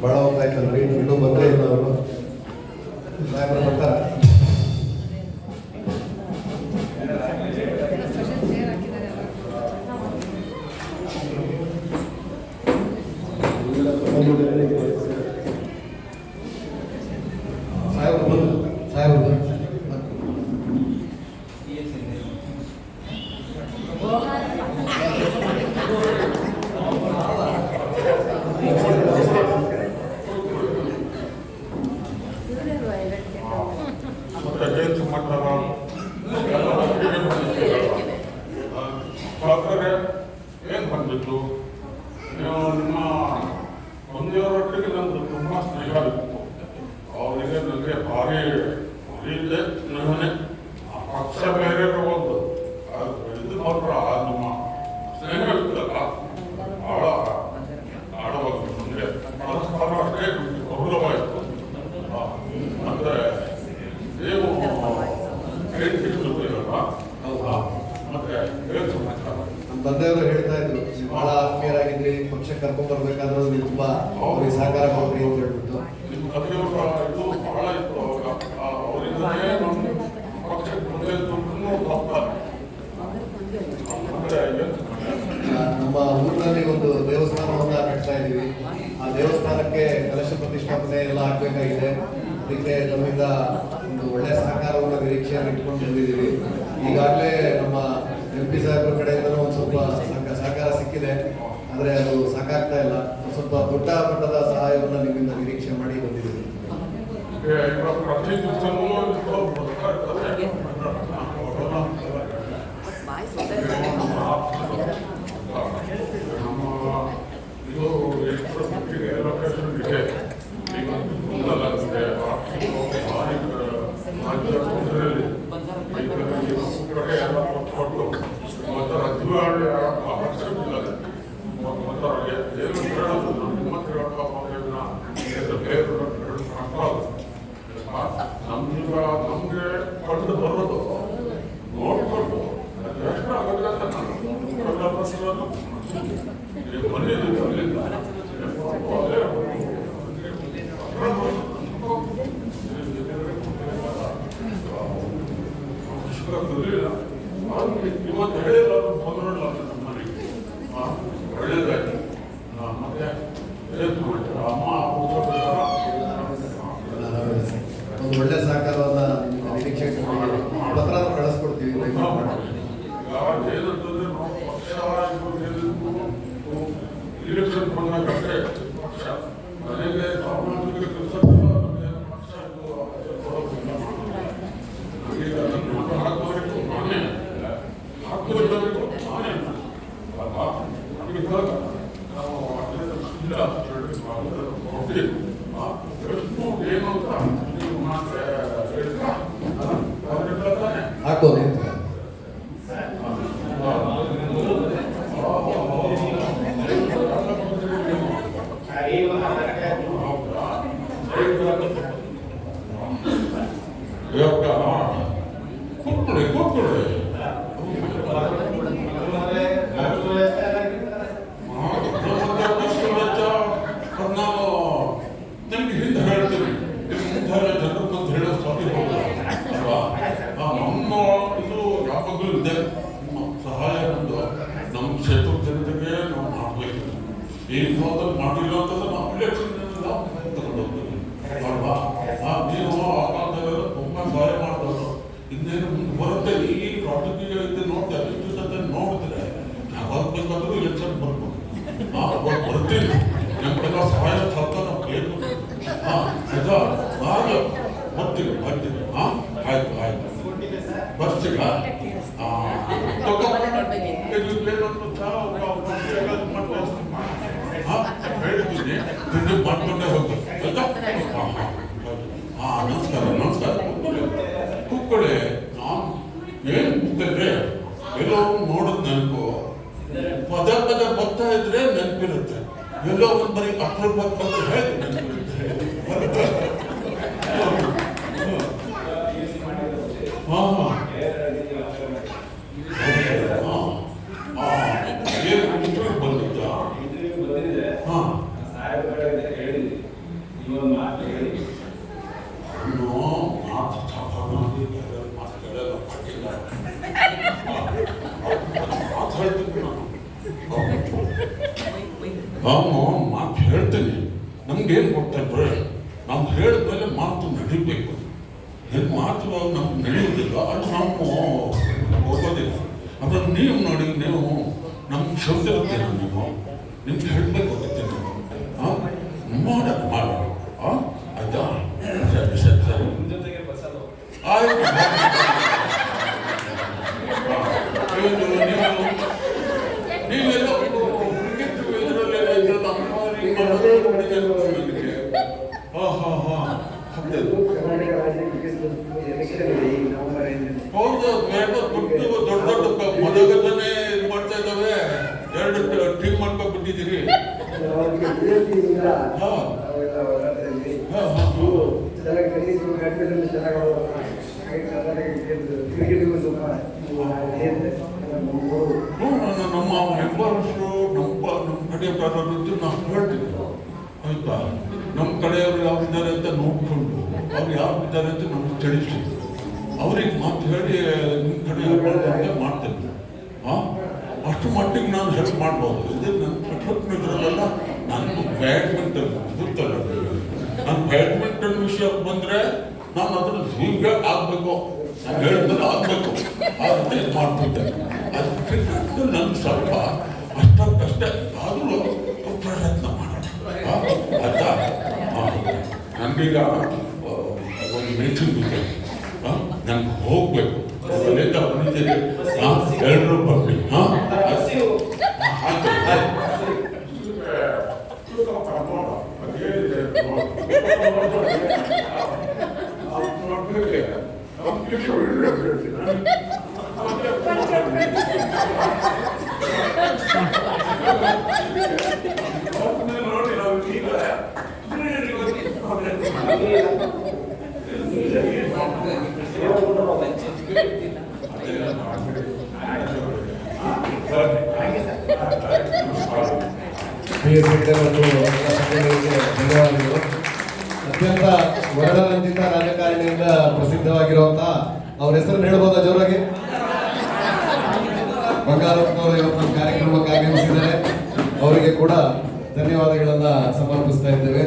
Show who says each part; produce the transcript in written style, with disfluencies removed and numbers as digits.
Speaker 1: ಭಾಳ ಹೊತ್ತಾಯ್ತಲ್ರಿ, ಇನ್ನೂ ಬಂದೇ ಇಲ್ಲ ಅವರು. ಸಾಹೇಬ್ರು ಬರ್ತಾರೆ. ಸಾಹೇಬ್ರು
Speaker 2: ಏನು ಬಂದಿತ್ತು ನಿಮ್ಮ ಒಂದೆಯವರೊಟ್ಟಿಗೆ ನಂದು ತುಂಬ ಸ್ನೇಹ ಇತ್ತು. ಅವರಿಗೆ ನನಗೆ ಭಾರಿ ಇದೆ ಸ್ನೇಹನೇ. ಪಕ್ಷ ಬೇರೆ ಹೋದ್ದು ಇದು ಮಾತ್ರ ನಿಮ್ಮ ಸ್ನೇಹ ಇತ್ತಲ್ಲ ಭಾಳ ಆಳವಾಗಿ ನನಗೆ ಪರಸ್ಪರ ಅಷ್ಟೇ ಗೌರವ ಇತ್ತು. ಅಂದರೆ ನೀವು ಹೇಳ್ತಿರ್ತೀರಲ್ಲ ಮತ್ತೆ ಏನು ಸಮಾಚಾರ?
Speaker 1: ನಮ್ಮ ತಂದೆಯವರು ಹೇಳ್ತಾ ಇದ್ರು, ಬಹಳ ಆತ್ಮೀಯರಾಗಿದ್ರಿ, ಪಕ್ಷ ಕರ್ಕೊಂಡ್ ಬರ್ಬೇಕಾದ್ರೂ ನೀವು ತುಂಬಾ ಅವ್ರಿಗೆ ಸಹಕಾರ ಕೊಡ್ರಿ ಅಂತ ಹೇಳ್ಬಿಟ್ಟು.
Speaker 2: ನಿಮ್ಮ ತಂದೆಯವರ ಇದು ಬಹಳ ಇತ್ತು. ಅವರಿಂದಲೇ ನಮ್ಮ ಪಕ್ಷಕ್ಕೆ ಮುಂದೆ ಹೋಗ್ತಾರೆ. ಅಂದರೆ
Speaker 1: ನಮ್ಮ ಊರಿನಲ್ಲಿ ಒಂದು ದೇವಸ್ಥಾನವನ್ನ ಕಟ್ತಾ ಇದ್ದೀವಿ. ಆ ದೇವಸ್ಥಾನಕ್ಕೆ ಕಲಶ ಪ್ರತಿಷ್ಠಾಪನೆ ಎಲ್ಲ ಆಗ್ಬೇಕಾಗಿದೆ. ಅದಕ್ಕೆ ನಮ್ಮಿಂದ ಒಂದು ಒಳ್ಳೆ ಸಹಕಾರವನ್ನು ನಿರೀಕ್ಷೆಯನ್ನು ಇಟ್ಕೊಂಡು ಬಂದಿದ್ದೀವಿ. ಈಗಾಗಲೇ ನಮ್ಮ MP ಸಾಹೇಬ್ರ ಕಡೆಯಿಂದಲೂ ಒಂದು ಸ್ವಲ್ಪ ಸಹಕಾರ ಸಿಕ್ಕಿದೆ, ಆದರೆ ಅದು ಸಾಕಾಗ್ತಾ ಇಲ್ಲ. ಸ್ವಲ್ಪ ದೊಡ್ಡ ಮಟ್ಟದ ಸಹಾಯವನ್ನು ನಿಮ್ಮಿಂದ ನಿರೀಕ್ಷೆ ಮಾಡಿ ಬಂದಿದ್ದೀವಿ.
Speaker 2: ಪ್ರತಿ ದಿವಸನೂ ಇದು ಎಷ್ಟು ಮಟ್ಟಿಗೆ ಲೊಕೇಶನ್ ಇದೆ ನಮ್ಗೆ ಕಂಡು ಬರೋದು ನೋಡ್ಕೊಂಡು ಎಷ್ಟು ಆಗುತ್ತೆ ಅಂತ ಬಂದಿದ್ದೀವಿ. ಇವತ್ತು ಹೇಳಿಲ್ಲ ಬಂದ್ರಲ್ಲ ನಮ್ಮ ಮನೆಗೆ ಒಳ್ಳೇದಾಗಿ ಮತ್ತೆ ಅಮ್ಮ
Speaker 1: ಒಂದು ಒಳ್ಳೆ ಸಹಕಾರವನ್ನ ನಿರೀಕ್ಷೆ ಪತ್ರ ಕಳಿಸ್ಕೊಡ್ತೀವಿ.
Speaker 2: ಏನಂತಂದ್ರೆ ಇಲೆಕ್ಷನ್ ಬಂದಾಗಷ್ಟೇ ಪಕ್ಷ ನನಗೆ ಸಾಮಾಜಿಕ ಕೆಲಸ ಹಾಕಬೇಕು ನಾನೇ ಹಾಕಬೇಕು ನಾನೇ ಅಲ್ವಾ? ಹಾಗಿದ್ದಾಗ ನಾವು ಇಲ್ಲ ಏನು ಅಂತ ನೀವು ಮಾತ್ರ
Speaker 1: ಹಾಕೋದು
Speaker 2: ಕೂತ್ಕೊಳ್ಳಿ ನಾವು ನಿಮ್ಗೆ ಹಿಂದೆ ಹೇಳ್ತೀವಿ, ಮುಂದೆ ಜನರದ್ದು ಅಂತ ಹೇಳೋ ಸಾಧ್ಯ ಅಲ್ವಾ? ನಮ್ಮ ಇದು ಯಾವಾಗಲೂ ಇದೆ. ನಿಮ್ಮ ಸಹಾಯ ನಮ್ದು ನಮ್ಮ ಕ್ಷೇತ್ರದ ಜನತೆಗೆ ನಾವು ಮಾಡಬೇಕು. ಈ ಭಾಗದಲ್ಲಿ ಮಾಡಿಲ್ಲ ಅಂತಂದ್ರೆ ನಾವು ಇಲೆಕ್ಷನ್ ತಗೊಂಡು ಹೋಗ್ತೀವಿ ಅಲ್ವಾ? ನೀವು ಆ ಕಾಲದಲ್ಲೆಲ್ಲ ತುಂಬ ಸಹಾಯ ಮಾಡಿದವರು. ಇನ್ನೇನು ಮುಂದೆ ಬರುತ್ತೆ. ಈ ರಾಜಕೀಯ ಇದೆ ನೋಡ್ತಾರೆ, ಇಷ್ಟು ಸತೆ ನೋಡಿದ್ರೆ ಯಾವಾಗ ಬೇಕಾದ್ರೂ ಎಲೆಕ್ಷನ್ ಬರ್ಬೋದು. ಅವಾಗ ಬರ್ತೀನಿ, ನಮ್ಗೆಲ್ಲ ಸಹಾಯ ಸರ್ಕಾರ ಬೇಕು. ಆಯ್ತಾ? ಆಗ ಬರ್ತೀವಿ ಬರ್ತೀವಿ. ಆಯ್ತು ಆಯ್ತು ಬರ್ತೀಗ ಹೇಳ್ತೀನಿ, ತಿಂಡಿ ಮಾಡ್ಕೊಂಡೇ ಹೋಗ್ತೀವಿ ಆಯ್ತಾ? ನಮಸ್ಕಾರ ನಮಸ್ಕಾರ. ಕೂತ್ಕೊಳ್ಳಿ. ನಾನು ಏನು ಅಂತಂದ್ರೆ ಎಲ್ಲೋ ನೋಡೋದು ನೆನಪು ಪದ ಪದ ಬರ್ತಾ ಇದ್ರೆ ನೆನಪಿರುತ್ತೆ. ಎಲ್ಲೋ ಒಂದು ಬರೀ ಅಕ್ರ ಬಂದು ಹೇಗೆ ನೆನಪಿರುತ್ತೆ. ನಾನು ಮಾತು ಹೇಳ್ತೇನೆ. ನಮ್ಗೇನು ಗೊತ್ತಂದ್ರೆ ನಾವು ಹೇಳಿದ್ಮೇಲೆ ಮಾತು ನಡಿಬೇಕು. ಏನು ಮಾತು ನಮ್ಗೆ ನಡೆಯುವುದಿಲ್ಲ, ಅದು ನಾವು ಹೋಗೋದಿಲ್ಲ. ಅದನ್ನು ನೀವು ನೋಡಿ, ನೀವು ನಮ್ಗೆ ಶಬ್ದ ಇರ್ತೀರ, ನಿಮ್ಗೆ ಹೇಳಬೇಕಾಗುತ್ತೆ. ನೀವು ಮಾಡ ಆಯ್ತಾ? ಸರಿ ಸರಿ ಸರಿ ಆಯ್ತು. ನೀವೆಲ್ಲ ಹೌದು, ದೊಡ್ಡ ದೊಡ್ಡ ಮದಗಜನೆ ಇದು ಮಾಡ್ತಾ ಇದ್ದಾವೆ. 2 ಟೀಮ್ ಮಾಡ್ಕೊಂಡ್ಬಿಟ್ಟಿದ್ದೀರಿ. ನಮ್ಮ ಮೆಂಬರ್ಸು ನಮ್ಮ ಕಡೆಯವರಿದ್ದು ನಾವು ಹೇಳ್ತೀವಿ ಆಯ್ತಾ. ನಮ್ಮ ಕಡೆಯವರು ಯಾರಿದ್ದಾರೆ ಅಂತ ನೋಡಿಕೊಂಡು ಅವ್ರು ಯಾರಿದ್ದಾರೆ ಅಂತ ನಮ್ಗೆ ತಿಳಿಸಿದ್ರು. ಅವ್ರಿಗೆ ಮಾತು ಹೇಳಿ ನಿಮ್ಮ ಕಡೆಯವ್ರು ಮಾಡ್ತೇನೆ. ಅಷ್ಟು ಮಟ್ಟಿಗೆ ನಾನು ಹೆಲ್ಪ್ ಮಾಡ್ಬೋದು. ಇದು ನನ್ನ ಪಟ್ರಲ್ಲ. ನಾನು ಬ್ಯಾಡ್ಮಿಂಟನ್ ಗೊತ್ತಲ್ಲ, ನಾನು ಬ್ಯಾಡ್ಮಿಂಟನ್ ವಿಷಯ ಬಂದರೆ ನಾನು ಅದ್ರ ಹೀಗೆ ಆಗಬೇಕು, ನಾನು ಹೇಳಿದ್ರೆ ಆಗಬೇಕು, ಆ ರೀತಿ ಮಾಡ್ತಿದ್ದೆ. ಅದಕ್ಕೆ ನನಗೆ ಸ್ವಲ್ಪ ಅಷ್ಟಕ್ಕಷ್ಟೇ ಆದರೂ ಪ್ರಯತ್ನ ಮಾಡೋಣ ಆಯ್ತಾ. ನನಗೀಗ ಒಂದು ಮೀಟಿಂಗ್ ಇದೆ, ನಂಗೆ ಹೋಗ್ಬೇಕು. ಅಲ್ಲಿಂದ ಬಂದಿದ್ದೀರಿ, ಎಲ್ಲರೂ ಬರ್ತೀನಿ. ಆಯ್ತು
Speaker 1: ಧನ್ಯವಾದಗಳು. ಅತ್ಯಂತ ವರ್ಣರಂಜಿತ ರಾಜಕಾರಣಿಯಿಂದ ಪ್ರಸಿದ್ಧವಾಗಿರುವಂತಹ ಅವ್ರ ಹೆಸರನ್ನು ಹೇಳ್ಬೋದಾ ಜೋರಾಗಿ? ಬಂಗಾರಪ್ಪನವರು ಇವತ್ತು ನಮ್ಮ ಕಾರ್ಯಕ್ರಮಕ್ಕೆ ಆಗಮಿಸಿದ್ದಾರೆ. ಅವರಿಗೆ ಕೂಡ ಧನ್ಯವಾದಗಳನ್ನ ಸಮರ್ಪಿಸ್ತಾ ಇದ್ದೇವೆ.